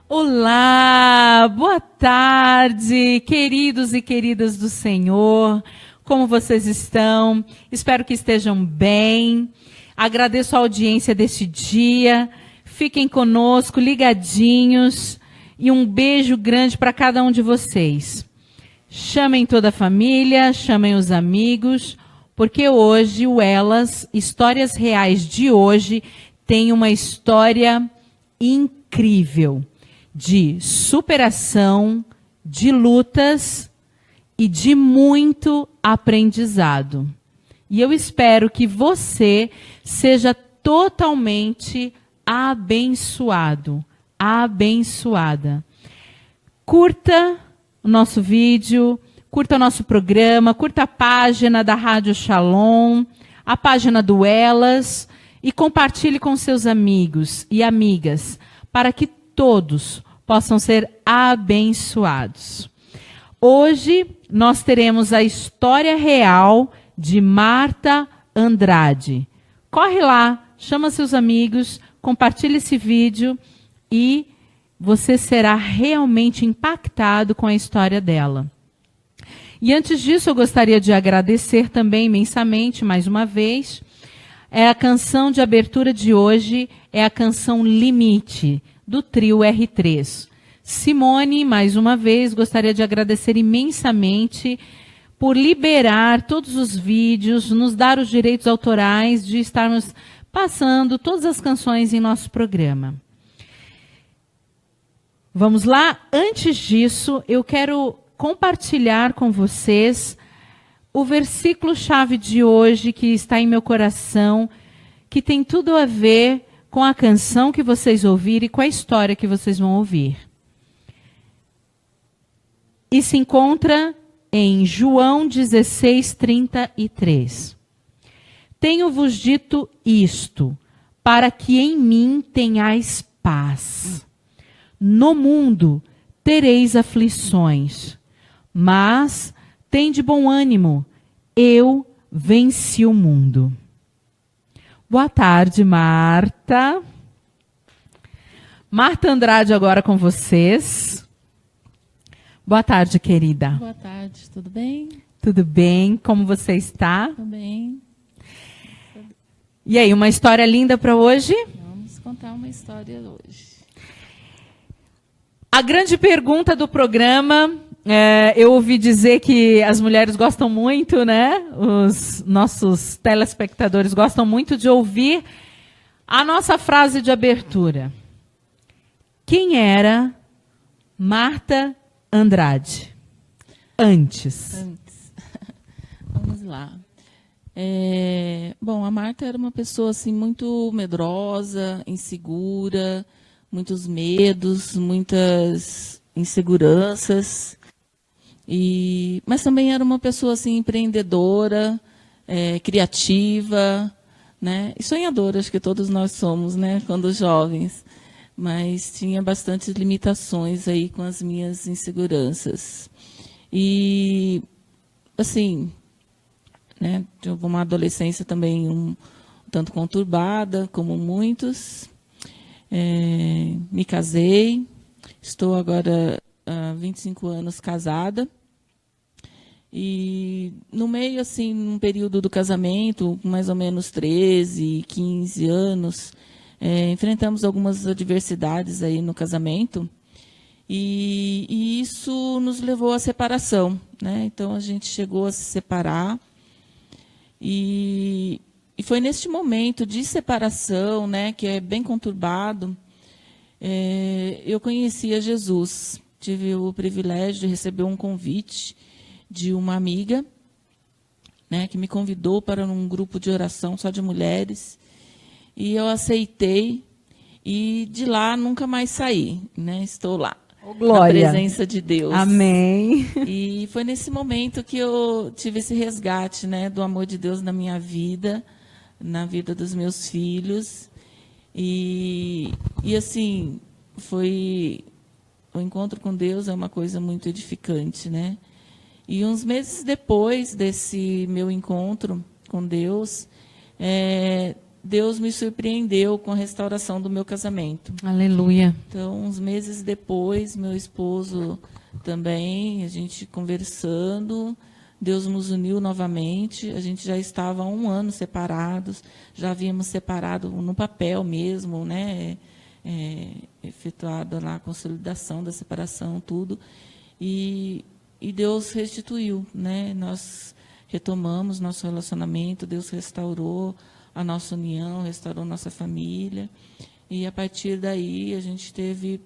Olá, boa tarde, queridos e queridas do Senhor. Como vocês estão? Espero que estejam bem. Agradeço a audiência deste dia. Fiquem conosco, ligadinhos. E um beijo grande para cada um de vocês. Chamem toda a família, chamem os amigos, porque hoje o Elas, Histórias Reais de hoje, tem uma história incrível de superação, de lutas e de muito aprendizado. E eu espero que você seja totalmente abençoado, abençoada. Curta o nosso vídeo, curta o nosso programa, curta a página da Rádio Shalom, a página do Elas e compartilhe com seus amigos e amigas para que todos possam ser abençoados. Hoje nós teremos a história real de Marta Andrade. Corre lá, chama seus amigos, compartilhe esse vídeo e você será realmente impactado com a história dela. E antes disso, eu gostaria de agradecer também imensamente, mais uma vez, a canção de abertura de hoje é a canção Limite, do trio R3. Simone, mais uma vez, gostaria de agradecer imensamente por liberar todos os vídeos, nos dar os direitos autorais de estarmos passando todas as canções em nosso programa. Vamos lá? Antes disso, eu quero compartilhar com vocês o versículo-chave de hoje que está em meu coração, que tem tudo a ver com a canção que vocês ouvirem e com a história que vocês vão ouvir. E se encontra em João 16:33. Tenho-vos dito isto, para que em mim tenhais paz. No mundo tereis aflições, mas tende bom ânimo, eu venci o mundo. Boa tarde, Marta. Marta Andrade agora com vocês. Boa tarde, querida. Boa tarde, tudo bem? Tudo bem? Como você está? Tudo bem. E aí, uma história linda para hoje? Vamos contar uma história hoje. A grande pergunta do programa, eu ouvi dizer que as mulheres gostam muito, né? Os nossos telespectadores gostam muito de ouvir a nossa frase de abertura. Quem era Marta Andrade? Antes. Vamos lá. Bom, a Marta era uma pessoa assim, muito medrosa, insegura, muitos medos, muitas inseguranças. Mas também era uma pessoa assim, empreendedora, criativa, né? E sonhadora, acho que todos nós somos, né, quando jovens. Mas tinha bastantes limitações aí com as minhas inseguranças. E, assim, né, tive uma adolescência também um tanto conturbada, como muitos. Me casei, estou agora há 25 anos casada. E no meio, assim, num período do casamento, mais ou menos 13, 15 anos, enfrentamos algumas adversidades aí no casamento. E isso nos levou à separação, né? Então, a gente chegou a se separar. E foi neste momento de separação, né, que é bem conturbado, eu conheci a Jesus. Tive o privilégio de receber um convite de uma amiga, né, que me convidou para um grupo de oração só de mulheres. E eu aceitei, e de lá nunca mais saí, né? Estou lá, na presença de Deus. Amém. E foi nesse momento que eu tive esse resgate, né, do amor de Deus na minha vida, na vida dos meus filhos. E assim, o encontro com Deus é uma coisa muito edificante, né? E uns meses depois desse meu encontro com Deus, Deus me surpreendeu com a restauração do meu casamento. Aleluia. Então, uns meses depois, meu esposo também, a gente conversando, Deus nos uniu novamente. A gente já estava há 1 ano separados, já havíamos separado no papel mesmo, né? Efetuada lá a consolidação da separação, tudo. E Deus restituiu, né? Nós retomamos nosso relacionamento, Deus restaurou a nossa união, restaurou nossa família. E, a partir daí, a gente teve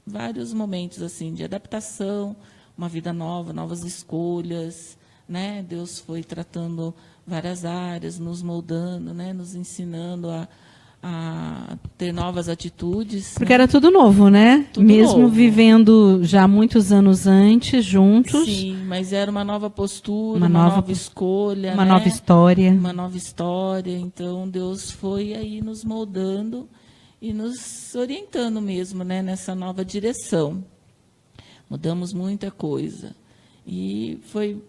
vários momentos assim de adaptação, uma vida nova, novas escolhas, né? Deus foi tratando várias áreas, nos moldando, né? Nos ensinando a ter novas atitudes. Porque era tudo novo, né? Tudo mesmo novo. Vivendo já muitos anos antes, juntos. Sim, mas era uma nova postura, Uma uma nova nova escolha. Uma né? nova história. Uma nova história. Então, Deus foi aí nos moldando e nos orientando mesmo, né? Nessa nova direção. Mudamos muita coisa. E foi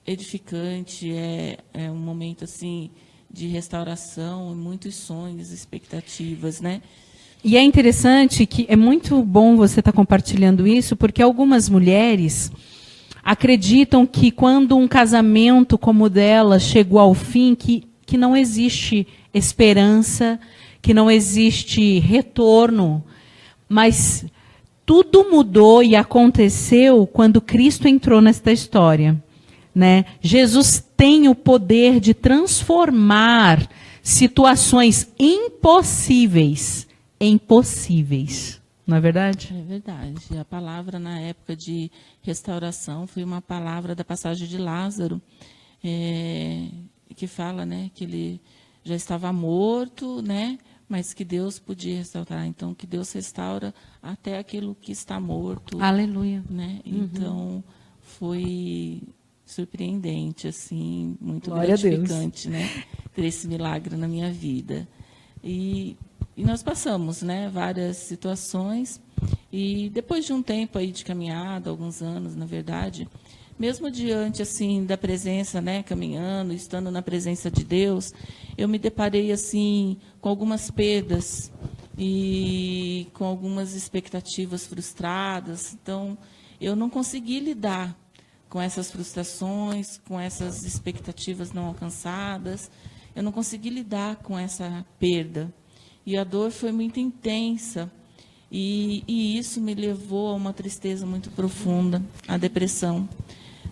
edificante, é um momento assim de restauração, muitos sonhos, expectativas, né? E é interessante que é muito bom você estar compartilhando isso, porque algumas mulheres acreditam que quando um casamento como o dela chegou ao fim, que não existe esperança, que não existe retorno, mas tudo mudou e aconteceu quando Cristo entrou nesta história. Né? Jesus tem o poder de transformar situações impossíveis em possíveis. Não é verdade? É verdade. A palavra na época de restauração foi uma palavra da passagem de Lázaro, que fala, né, que ele já estava morto, né, mas que Deus podia restaurar. Então, que Deus restaura até aquilo que está morto. Aleluia. Né? Então, foi surpreendente, assim, muito Glória a Deus. gratificante, né, ter esse milagre na minha vida. E nós passamos, né, várias situações, e depois de um tempo aí de caminhada, alguns anos, na verdade, mesmo diante assim da presença, né, caminhando, estando na presença de Deus, eu me deparei assim com algumas perdas e com algumas expectativas frustradas. Então, eu não consegui lidar com essas frustrações, com essas expectativas não alcançadas. Eu não consegui lidar com essa perda. E a dor foi muito intensa. E isso me levou a uma tristeza muito profunda, a depressão,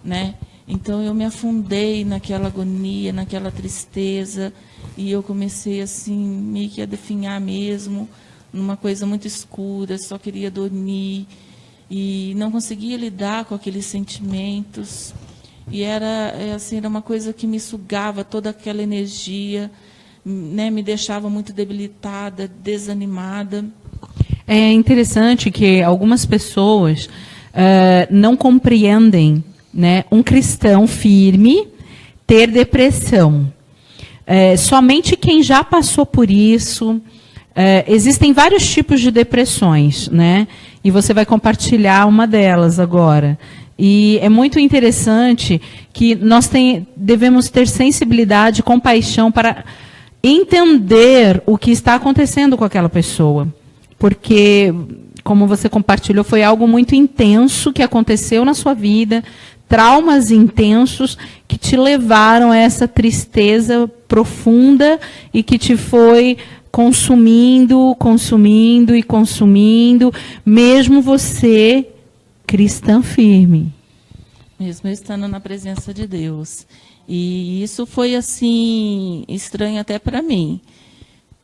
né? Então, eu me afundei naquela agonia, naquela tristeza, e eu comecei, assim, meio que a definhar mesmo, numa coisa muito escura, só queria dormir, e não conseguia lidar com aqueles sentimentos. E era uma coisa que me sugava toda aquela energia, né? Me deixava muito debilitada, desanimada. É interessante que algumas pessoas não compreendem, né, um cristão firme ter depressão. Somente quem já passou por isso. Existem vários tipos de depressões, né? E você vai compartilhar uma delas agora. E é muito interessante que nós devemos ter sensibilidade, compaixão para entender o que está acontecendo com aquela pessoa. Porque, como você compartilhou, foi algo muito intenso que aconteceu na sua vida, traumas intensos que te levaram a essa tristeza profunda e que te foi consumindo, mesmo você cristã firme. Mesmo estando na presença de Deus. E isso foi, assim, estranho até para mim.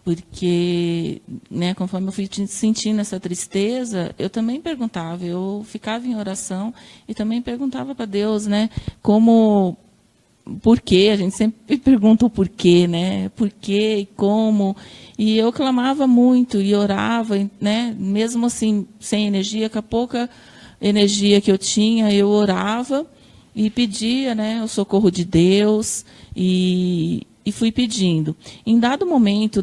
Porque, né, conforme eu fui sentindo essa tristeza, eu também perguntava, eu ficava em oração e também perguntava para Deus, né, por quê? A gente sempre pergunta o porquê, né? Por quê e como? E eu clamava muito e orava, né? Mesmo assim, sem energia, com a pouca energia que eu tinha, eu orava e pedia, né, o socorro de Deus e fui pedindo. Em dado momento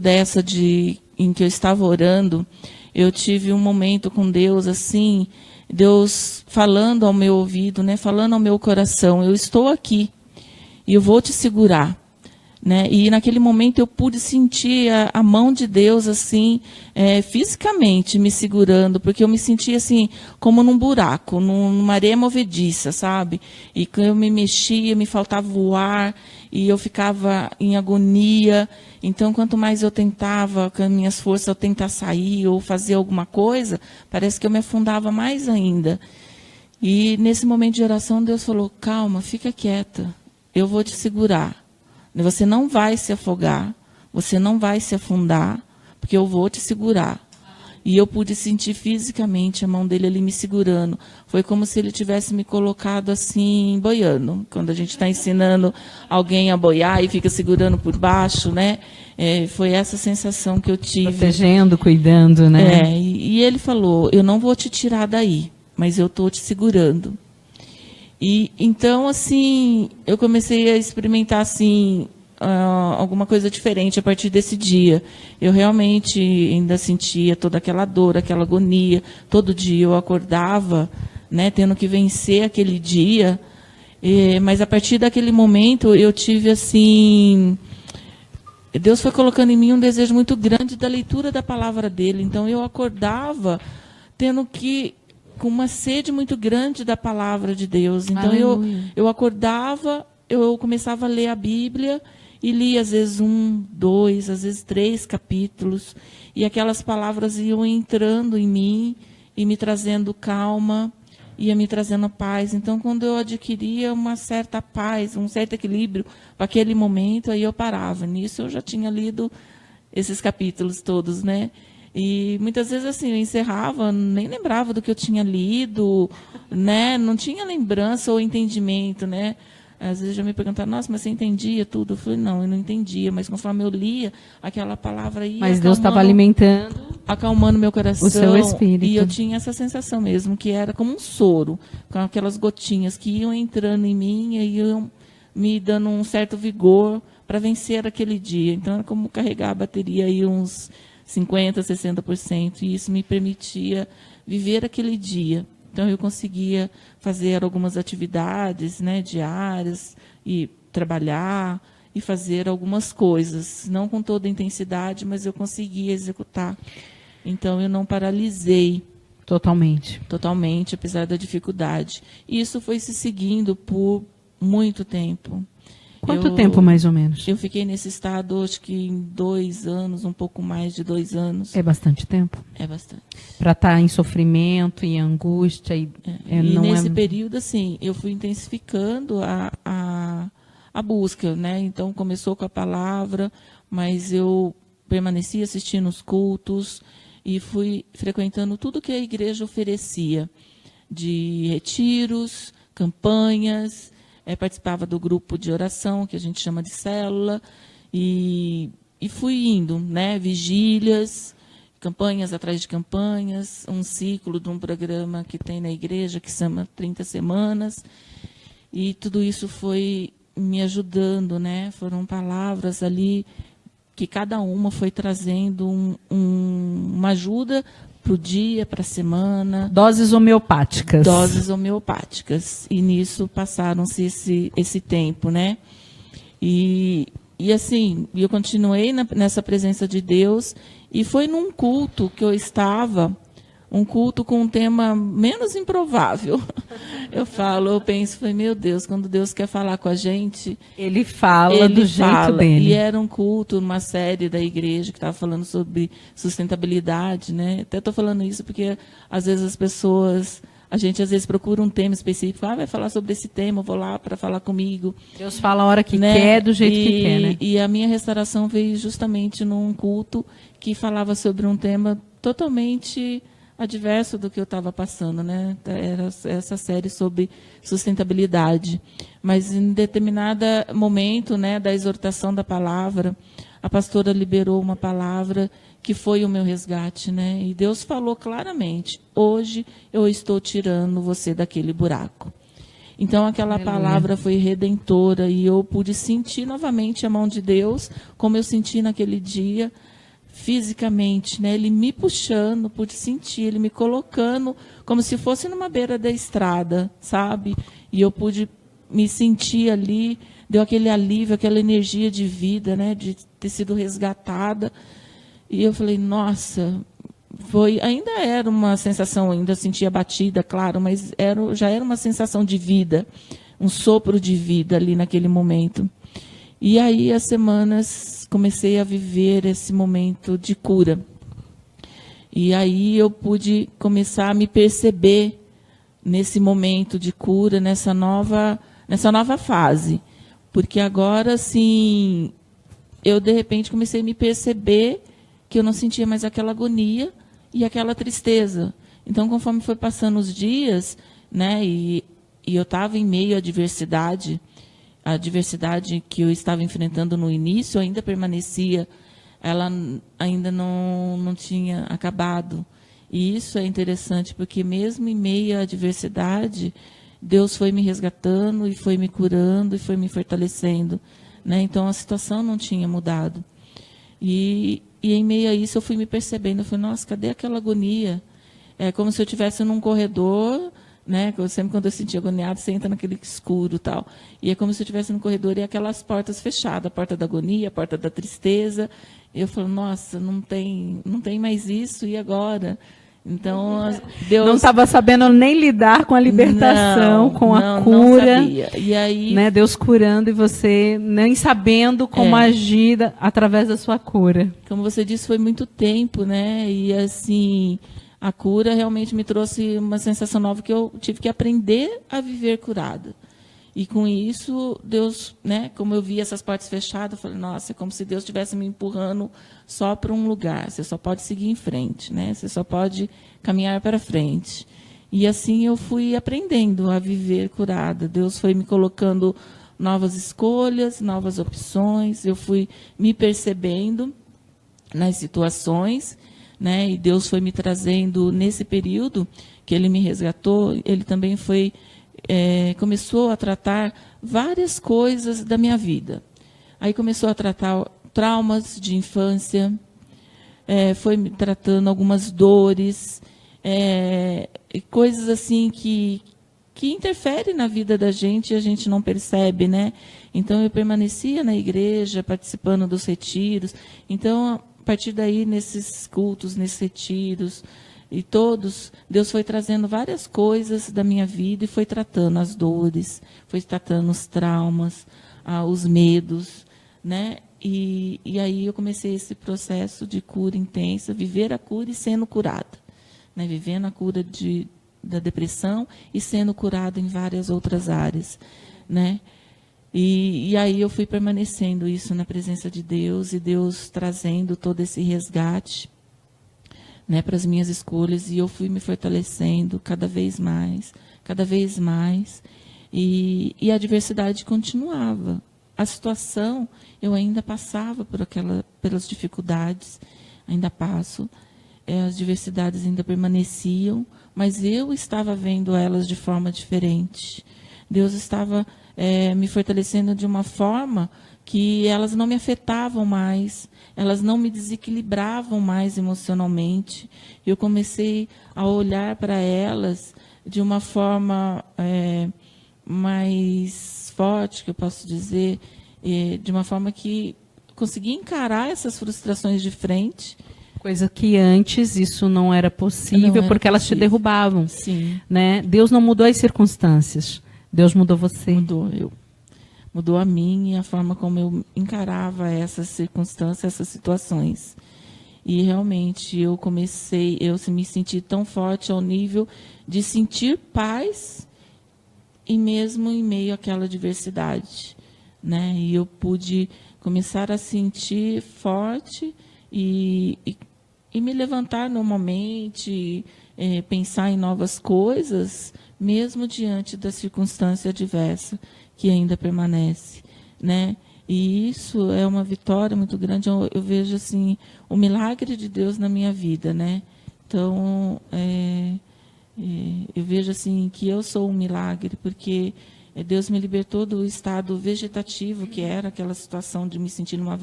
em que eu estava orando, eu tive um momento com Deus, assim, Deus falando ao meu ouvido, né, falando ao meu coração, eu estou aqui e eu vou te segurar. né? E naquele momento eu pude sentir a mão de Deus assim, fisicamente me segurando, porque eu me sentia assim como num buraco, numa areia movediça, sabe? E quando eu me mexia, me faltava o ar e eu ficava em agonia. Então, quanto mais eu tentava, com as minhas forças, eu tentar sair ou fazer alguma coisa, parece que eu me afundava mais ainda. E nesse momento de oração, Deus falou: calma, fica quieta, eu vou te segurar. Você não vai se afogar, você não vai se afundar, porque eu vou te segurar. E eu pude sentir fisicamente a mão dele ali me segurando. Foi como se ele tivesse me colocado assim, boiando. Quando a gente está ensinando alguém a boiar e fica segurando por baixo, né? Foi essa sensação que eu tive. Protegendo, cuidando, né? E ele falou: eu não vou te tirar daí, mas eu estou te segurando. E então, assim, eu comecei a experimentar assim, alguma coisa diferente a partir desse dia. Eu realmente ainda sentia toda aquela dor, aquela agonia. Todo dia eu acordava, né, tendo que vencer aquele dia. Mas a partir daquele momento eu tive assim, Deus foi colocando em mim um desejo muito grande da leitura da palavra dele. Então eu acordava tendo que, com uma sede muito grande da palavra de Deus. Então eu acordava, eu começava a ler a Bíblia e lia às vezes 1, 2, às vezes 3 capítulos. E aquelas palavras iam entrando em mim e me trazendo calma, ia me trazendo paz. Então, quando eu adquiria uma certa paz, um certo equilíbrio para aquele momento, aí eu parava. Nisso eu já tinha lido esses capítulos todos, né? E muitas vezes assim, eu encerrava, nem lembrava do que eu tinha lido, né? Não tinha lembrança ou entendimento, né? Às vezes já me perguntaram: nossa, mas você entendia tudo? Eu falei: não, eu não entendia, mas conforme eu lia, aquela palavra ia Mas Deus estava alimentando, acalmando meu coração, o seu espírito. E eu tinha essa sensação mesmo, que era como um soro, com aquelas gotinhas que iam entrando em mim e iam me dando um certo vigor para vencer aquele dia. Então era como carregar a bateria aí uns 50%, 60%, e isso me permitia viver aquele dia. Então, eu conseguia fazer algumas atividades, né, diárias, e trabalhar, e fazer algumas coisas, não com toda a intensidade, mas eu conseguia executar. Então, eu não paralisei. Totalmente, apesar da dificuldade. E isso foi se seguindo por muito tempo. Quanto tempo, mais ou menos? Eu fiquei nesse estado, acho que em 2 anos, um pouco mais de 2 anos. É bastante tempo? É bastante. Para estar em sofrimento, em angústia. E nesse período, assim, eu fui intensificando a busca, né? Então, começou com a palavra, mas eu permaneci assistindo os cultos e fui frequentando tudo que a igreja oferecia, de retiros, campanhas. Participava do grupo de oração, que a gente chama de célula, e fui indo, né? Vigílias, campanhas atrás de campanhas, um ciclo de um programa que tem na igreja, que se chama 30 Semanas, e tudo isso foi me ajudando, né? Foram palavras ali que cada uma foi trazendo uma ajuda para o dia, para a semana. Doses homeopáticas. Doses homeopáticas. E nisso passaram-se esse tempo, né? E assim, eu continuei nessa presença de Deus, e foi num culto que eu estava, um culto com um tema menos improvável. Eu penso, meu Deus, quando Deus quer falar com a gente, Ele fala do jeito dele. E era um culto, uma série da igreja que estava falando sobre sustentabilidade, né? Até estou falando isso porque às vezes as pessoas, a gente às vezes procura um tema específico, vai falar sobre esse tema, eu vou lá para falar comigo. Deus fala a hora que quer, do jeito que quer, né? E a minha restauração veio justamente num culto que falava sobre um tema totalmente adverso do que eu estava passando, né? Era essa série sobre sustentabilidade. Mas em determinado momento, né, da exortação da palavra, a pastora liberou uma palavra que foi o meu resgate, né? E Deus falou claramente: hoje eu estou tirando você daquele buraco. Então aquela Aleluia. Palavra foi redentora e eu pude sentir novamente a mão de Deus, como eu senti naquele dia, fisicamente, né? Ele me puxando, pude sentir, ele me colocando como se fosse numa beira da estrada, sabe? E eu pude me senti ali, deu aquele alívio, aquela energia de vida, né, de ter sido resgatada. E eu falei, nossa, ainda era uma sensação, ainda sentia batida, claro, mas já era uma sensação de vida, um sopro de vida ali naquele momento. E aí, as semanas, comecei a viver esse momento de cura. E aí eu pude começar a me perceber nesse momento de cura, nessa nova fase. Porque agora, sim, eu, de repente, comecei a me perceber que eu não sentia mais aquela agonia e aquela tristeza. Então, conforme foi passando os dias, né, e eu estava em meio à adversidade, a adversidade que eu estava enfrentando no início ainda permanecia, ela ainda não tinha acabado. E isso é interessante, porque mesmo em meio à adversidade, Deus foi me resgatando e foi me curando e foi me fortalecendo, né? Então, a situação não tinha mudado. E em meio a isso eu fui me percebendo, eu falei, nossa, cadê aquela agonia? É como se eu estivesse num corredor, né? Sempre quando eu sentia agoniado, você entra naquele escuro e tal. E é como se eu estivesse num corredor e aquelas portas fechadas, a porta da agonia, a porta da tristeza. E eu falo, nossa, não tem mais isso, e agora? Então, Deus... Não estava sabendo nem lidar com a libertação, com a cura. Não sabia. E aí, né, Deus curando e você nem sabendo como agir através da sua cura. Como você disse, foi muito tempo, né? E assim, a cura realmente me trouxe uma sensação nova que eu tive que aprender a viver curada. E com isso, Deus, né, como eu vi essas portas fechadas, eu falei, nossa, é como se Deus estivesse me empurrando só para um lugar. Você só pode seguir em frente, né? Você só pode caminhar para frente. E assim eu fui aprendendo a viver curada. Deus foi me colocando novas escolhas, novas opções. Eu fui me percebendo nas situações, né? E Deus foi me trazendo, nesse período que Ele me resgatou, Ele também foi... começou a tratar várias coisas da minha vida. Aí começou a tratar traumas de infância, foi me tratando algumas dores, coisas assim que interferem na vida da gente e a gente não percebe, né? Então, eu permanecia na igreja, participando dos retiros. Então, a partir daí, nesses cultos, nesses retiros, e todos, Deus foi trazendo várias coisas da minha vida e foi tratando as dores, foi tratando os traumas, os medos, né? E aí eu comecei esse processo de cura intensa, viver a cura e sendo curada, né? Vivendo a cura da depressão e sendo curada em várias outras áreas, né? E aí eu fui permanecendo isso na presença de Deus e Deus trazendo todo esse resgate, né, para as minhas escolhas, e eu fui me fortalecendo cada vez mais, e a adversidade continuava. A situação, eu ainda passava pelas dificuldades, ainda passo, as adversidades ainda permaneciam, mas eu estava vendo elas de forma diferente. Deus estava me fortalecendo de uma forma que elas não me afetavam mais, elas não me desequilibravam mais emocionalmente. Eu comecei a olhar para elas de uma forma mais forte, que eu posso dizer, de uma forma que consegui encarar essas frustrações de frente. Coisa que antes isso não era possível, porque elas te derrubavam. Sim. Né? Deus não mudou as circunstâncias, Deus mudou você. Mudou a mim e a forma como eu encarava essas circunstâncias, essas situações. E realmente eu me senti tão forte ao nível de sentir paz e mesmo em meio àquela adversidade, né? E eu pude começar a sentir forte e me levantar normalmente, pensar em novas coisas, mesmo diante da circunstância adversa que ainda permanece, né? E isso é uma vitória muito grande. Eu vejo assim o milagre de Deus na minha vida, né? Então, eu vejo assim que eu sou um milagre, porque Deus me libertou do estado vegetativo, que era aquela situação de me sentir numa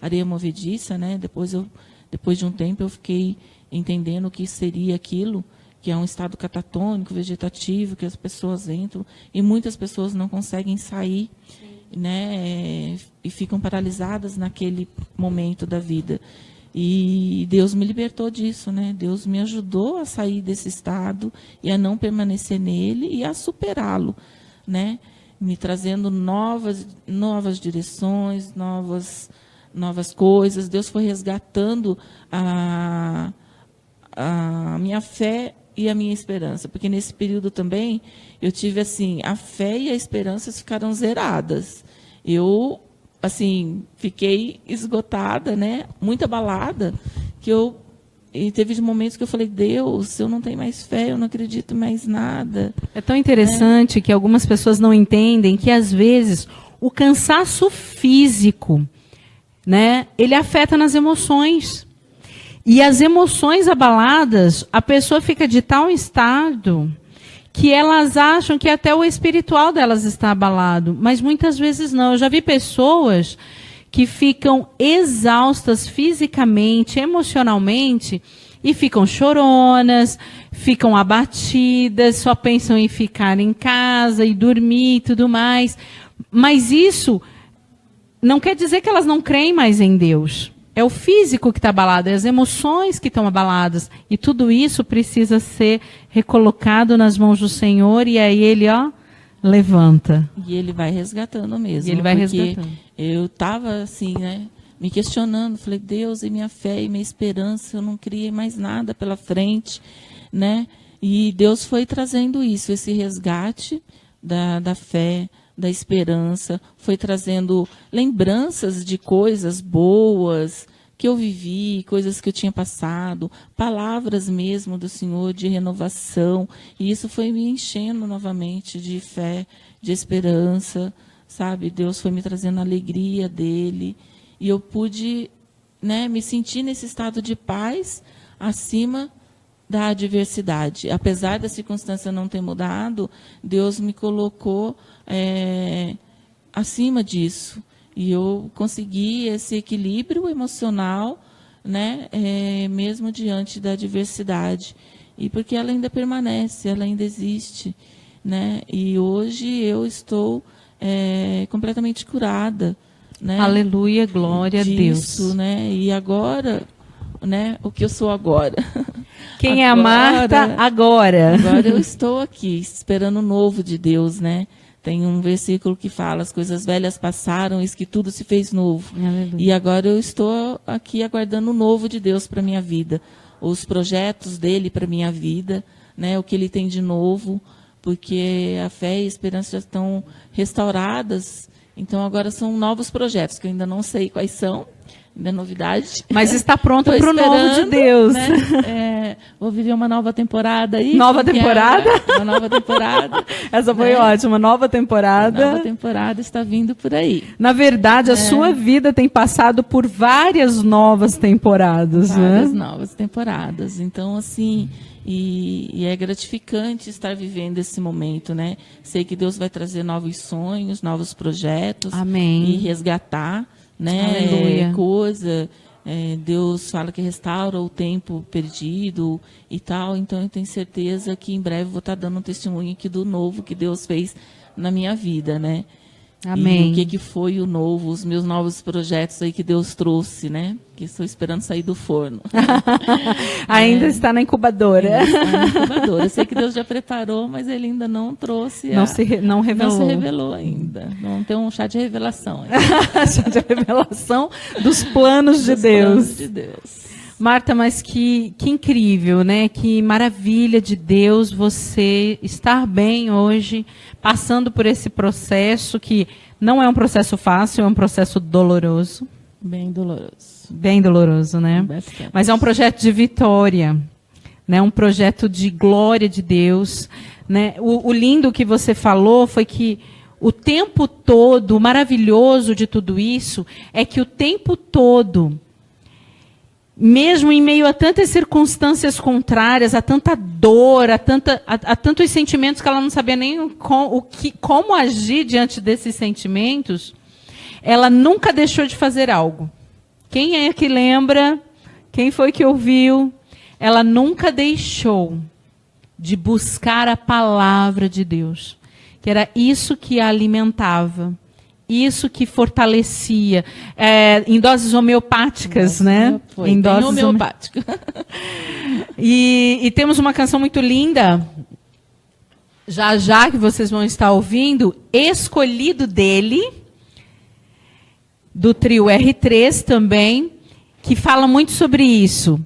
areia movediça, né? Depois de um tempo eu fiquei entendendo o que seria aquilo, que é um estado catatônico, vegetativo, que as pessoas entram e muitas pessoas não conseguem sair, né, e ficam paralisadas naquele momento da vida. E Deus me libertou disso, né? Deus me ajudou a sair desse estado e a não permanecer nele e a superá-lo, né? Me trazendo novas direções, novas coisas. Deus foi resgatando a minha fé e a minha esperança, porque nesse período também eu tive assim, a fé e a esperança ficaram zeradas. Eu assim, fiquei esgotada, né? Muito abalada, e teve momentos que eu falei, Deus, eu não tenho mais fé, eu não acredito mais nada. É tão interessante que algumas pessoas não entendem que, às vezes, o cansaço físico, né, ele afeta nas emoções. E as emoções abaladas, a pessoa fica de tal estado que elas acham que até o espiritual delas está abalado, mas muitas vezes não. Eu já vi pessoas que ficam exaustas fisicamente, emocionalmente, e ficam choronas, ficam abatidas, só pensam em ficar em casa e dormir e tudo mais. Mas isso não quer dizer que elas não creem mais em Deus. É o físico que está abalado, é as emoções que estão abaladas. E tudo isso precisa ser recolocado nas mãos do Senhor, e aí Ele, levanta. E Ele vai resgatando mesmo. E Ele vai resgatando. Eu estava assim, né, me questionando. Falei, Deus, e minha fé e minha esperança, eu não criei mais nada pela frente, né? E Deus foi trazendo isso, esse resgate da fé, da esperança, foi trazendo lembranças de coisas boas que eu vivi, coisas que eu tinha passado, palavras mesmo do Senhor de renovação, e isso foi me enchendo novamente de fé, de esperança, sabe? Deus foi me trazendo a alegria dele, e eu pude, né, me sentir nesse estado de paz acima da adversidade. Apesar da circunstância não ter mudado, Deus me colocou acima disso. E eu consegui esse equilíbrio emocional, né, mesmo diante da adversidade. E porque ela ainda permanece, ela ainda existe, né? E hoje eu estou completamente curada, né? Aleluia, glória a Deus. Né? E agora, né, o que eu sou agora? Quem é a Marta agora? Agora eu estou aqui, esperando o novo de Deus, né? Tem um versículo que fala, as coisas velhas passaram, eis que tudo se fez novo. Aleluia. E agora eu estou aqui aguardando o novo de Deus para a minha vida. Os projetos dele para a minha vida, né? O que ele tem de novo, porque a fé e a esperança já estão restauradas. Então agora são novos projetos, que eu ainda não sei quais são. Ainda é novidade. Mas está pronto para o novo de Deus. Né? Vou viver uma nova temporada aí. Nova temporada? Uma nova temporada. Essa foi ótima, nova temporada. A nova temporada está vindo por aí. Na verdade, a sua vida tem passado por várias novas temporadas. Várias né? novas temporadas. Então, assim, e é gratificante estar vivendo esse momento, né? Sei que Deus vai trazer novos sonhos, novos projetos. Amém. E resgatar, né? Deus fala que restaura o tempo perdido e tal, então eu tenho certeza que em breve vou estar dando um testemunho aqui do novo que Deus fez na minha vida, né? Amém. E o que foi o novo, os meus novos projetos aí que Deus trouxe, né? Que estou esperando sair do forno. Ainda está na incubadora. Ainda está na incubadora. Eu sei que Deus já preparou, mas Ele ainda não trouxe. Não revelou. Não se revelou ainda. Não tem um chá de revelação. Chá de revelação dos planos de Deus. Planos de Deus. Marta, mas que incrível, né? Que maravilha de Deus você estar bem hoje, passando por esse processo que não é um processo fácil, é um processo doloroso. Bem doloroso. Bem doloroso, né? Bastante. Mas é um projeto de vitória, né? Um projeto de glória de Deus, né? O lindo que você falou foi que o tempo todo, o maravilhoso de tudo isso é que o tempo todo, mesmo em meio a tantas circunstâncias contrárias, a tanta dor, a tantos sentimentos que ela não sabia nem como agir diante desses sentimentos, ela nunca deixou de fazer algo. Quem é que lembra? Quem foi que ouviu? Ela nunca deixou de buscar a palavra de Deus. Que era isso que a alimentava, isso que fortalecia, em doses homeopáticas, né? Em doses homeopáticas. E temos uma canção muito linda, já que vocês vão estar ouvindo, Escolhido dele, do trio R3 também, que fala muito sobre isso.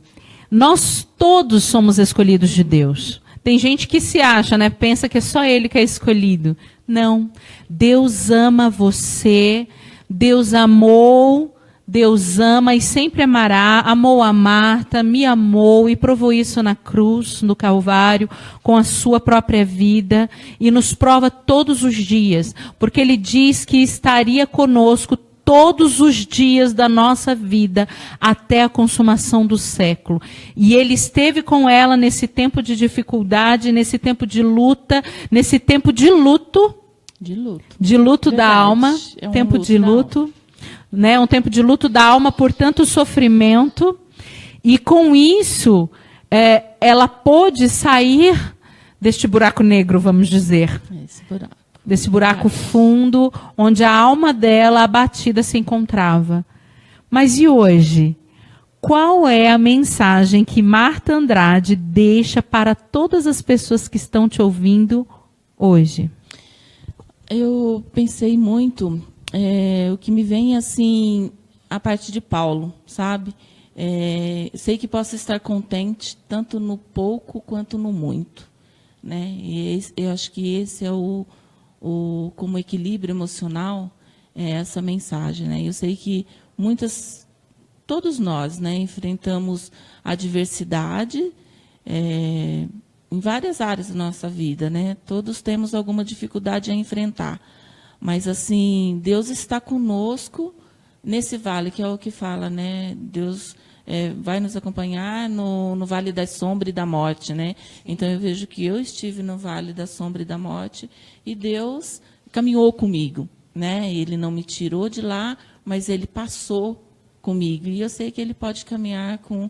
Nós todos somos escolhidos de Deus. Tem gente que se acha, né? Pensa que é só ele que é escolhido. Não. Deus ama você. Deus amou. Deus ama e sempre amará. Amou a Marta, me amou e provou isso na cruz, no Calvário, com a sua própria vida. E nos prova todos os dias. Porque ele diz que estaria conosco todos os dias da nossa vida, até a consumação do século. E ele esteve com ela nesse tempo de dificuldade, nesse tempo de luta, nesse tempo de luto. De luto da alma. Tempo de luto. Né? Um tempo de luto da alma por tanto sofrimento. E com isso, ela pôde sair deste buraco negro, vamos dizer. Esse buraco. Desse buraco fundo, onde a alma dela abatida se encontrava. Mas e hoje? Qual é a mensagem que Marta Andrade deixa para todas as pessoas que estão te ouvindo hoje? Eu pensei muito, o que me vem assim, a parte de Paulo, sabe? Sei que posso estar contente tanto no pouco quanto no muito, né? E eu acho que esse é como equilíbrio emocional, é essa mensagem, né? Eu sei que todos nós, né, enfrentamos adversidade em várias áreas da nossa vida, né? Todos temos alguma dificuldade a enfrentar, mas assim, Deus está conosco nesse vale, que é o que fala, né? Deus vai nos acompanhar no vale da sombra e da morte, né? Então eu vejo que eu estive no vale da sombra e da morte e Deus caminhou comigo, né? Ele não me tirou de lá, mas ele passou comigo. E eu sei que ele pode caminhar com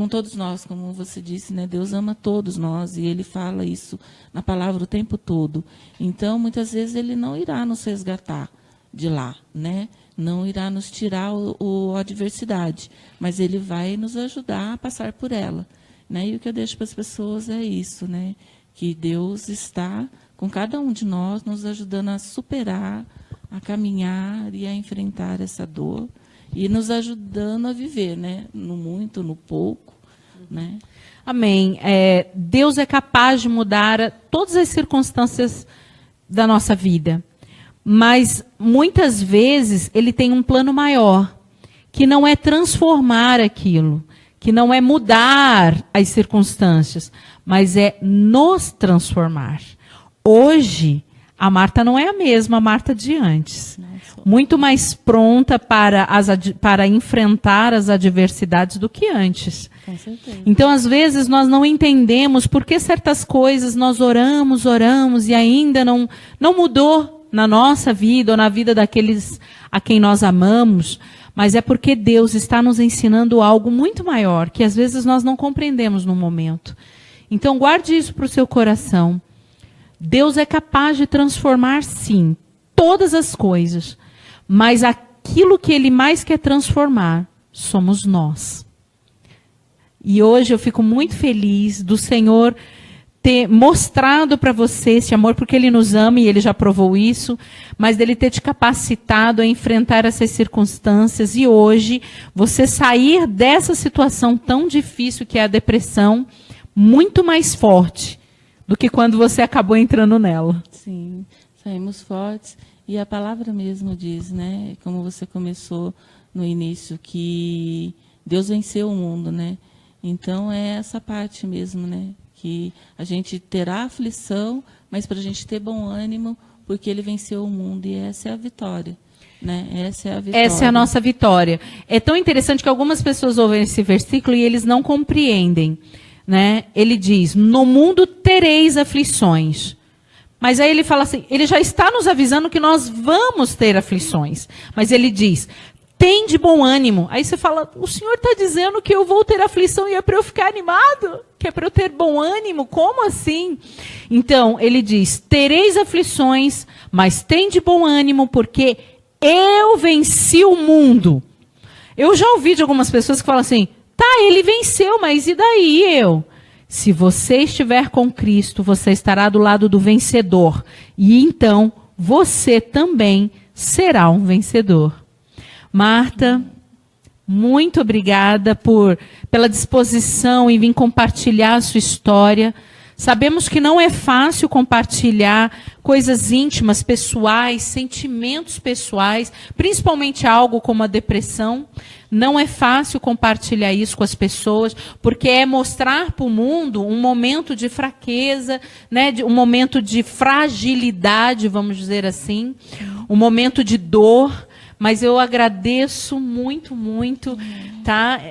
todos nós, como você disse, né? Deus ama todos nós e ele fala isso na palavra o tempo todo. Então, muitas vezes ele não irá nos resgatar de lá, né? Não irá nos tirar a adversidade, mas ele vai nos ajudar a passar por ela, né? E o que eu deixo para as pessoas é isso, né? Que Deus está com cada um de nós, nos ajudando a superar, a caminhar e a enfrentar essa dor e nos ajudando a viver, né? No muito, no pouco, né? Amém. Deus é capaz de mudar todas as circunstâncias da nossa vida. Mas, muitas vezes, ele tem um plano maior, que não é transformar aquilo, que não é mudar as circunstâncias, mas é nos transformar. Hoje, a Marta não é a mesma Marta de antes. Muito mais pronta para enfrentar as adversidades do que antes. Com certeza. Então, às vezes, nós não entendemos por que certas coisas nós oramos e ainda não mudou na nossa vida ou na vida daqueles a quem nós amamos, mas é porque Deus está nos ensinando algo muito maior, que às vezes nós não compreendemos no momento. Então guarde isso para o seu coração. Deus é capaz de transformar, sim, todas as coisas, mas aquilo que Ele mais quer transformar somos nós. E hoje eu fico muito feliz do Senhor ter mostrado para você esse amor, porque Ele nos ama e Ele já provou isso, mas dele ter te capacitado a enfrentar essas circunstâncias e hoje você sair dessa situação tão difícil que é a depressão, muito mais forte do que quando você acabou entrando nela. Sim, saímos fortes e a palavra mesmo diz, né, como você começou no início, que Deus venceu o mundo, né? Então é essa parte mesmo, né? Que a gente terá aflição, mas para a gente ter bom ânimo, porque Ele venceu o mundo, e essa é a vitória, né? Essa é a vitória. Essa é a nossa vitória. É tão interessante que algumas pessoas ouvem esse versículo e eles não compreendem, né? Ele diz, no mundo tereis aflições. Mas aí ele fala assim, ele já está nos avisando que nós vamos ter aflições. Mas ele diz, tem de bom ânimo. Aí você fala, o Senhor está dizendo que eu vou ter aflição e é para eu ficar animado? Que é para eu ter bom ânimo? Como assim? Então, ele diz, tereis aflições, mas tem de bom ânimo, porque eu venci o mundo. Eu já ouvi de algumas pessoas que falam assim, tá, ele venceu, mas e daí eu? Se você estiver com Cristo, você estará do lado do vencedor. E então, você também será um vencedor. Marta, muito obrigada pela disposição em vir compartilhar a sua história. Sabemos que não é fácil compartilhar coisas íntimas, pessoais, sentimentos pessoais, principalmente algo como a depressão. Não é fácil compartilhar isso com as pessoas, porque é mostrar para o mundo um momento de fraqueza, né, um momento de fragilidade, vamos dizer assim, um momento de dor. Mas eu agradeço muito, muito, tá?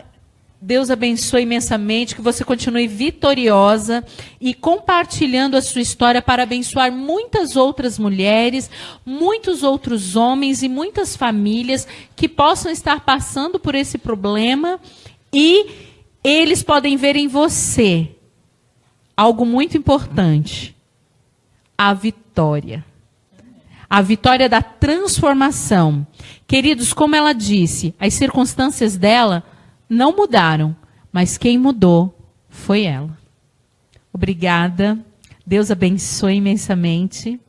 Deus abençoe imensamente, que você continue vitoriosa e compartilhando a sua história para abençoar muitas outras mulheres, muitos outros homens e muitas famílias que possam estar passando por esse problema e eles podem ver em você algo muito importante, a vitória. A vitória da transformação. Queridos, como ela disse, as circunstâncias dela não mudaram, mas quem mudou foi ela. Obrigada. Deus abençoe imensamente.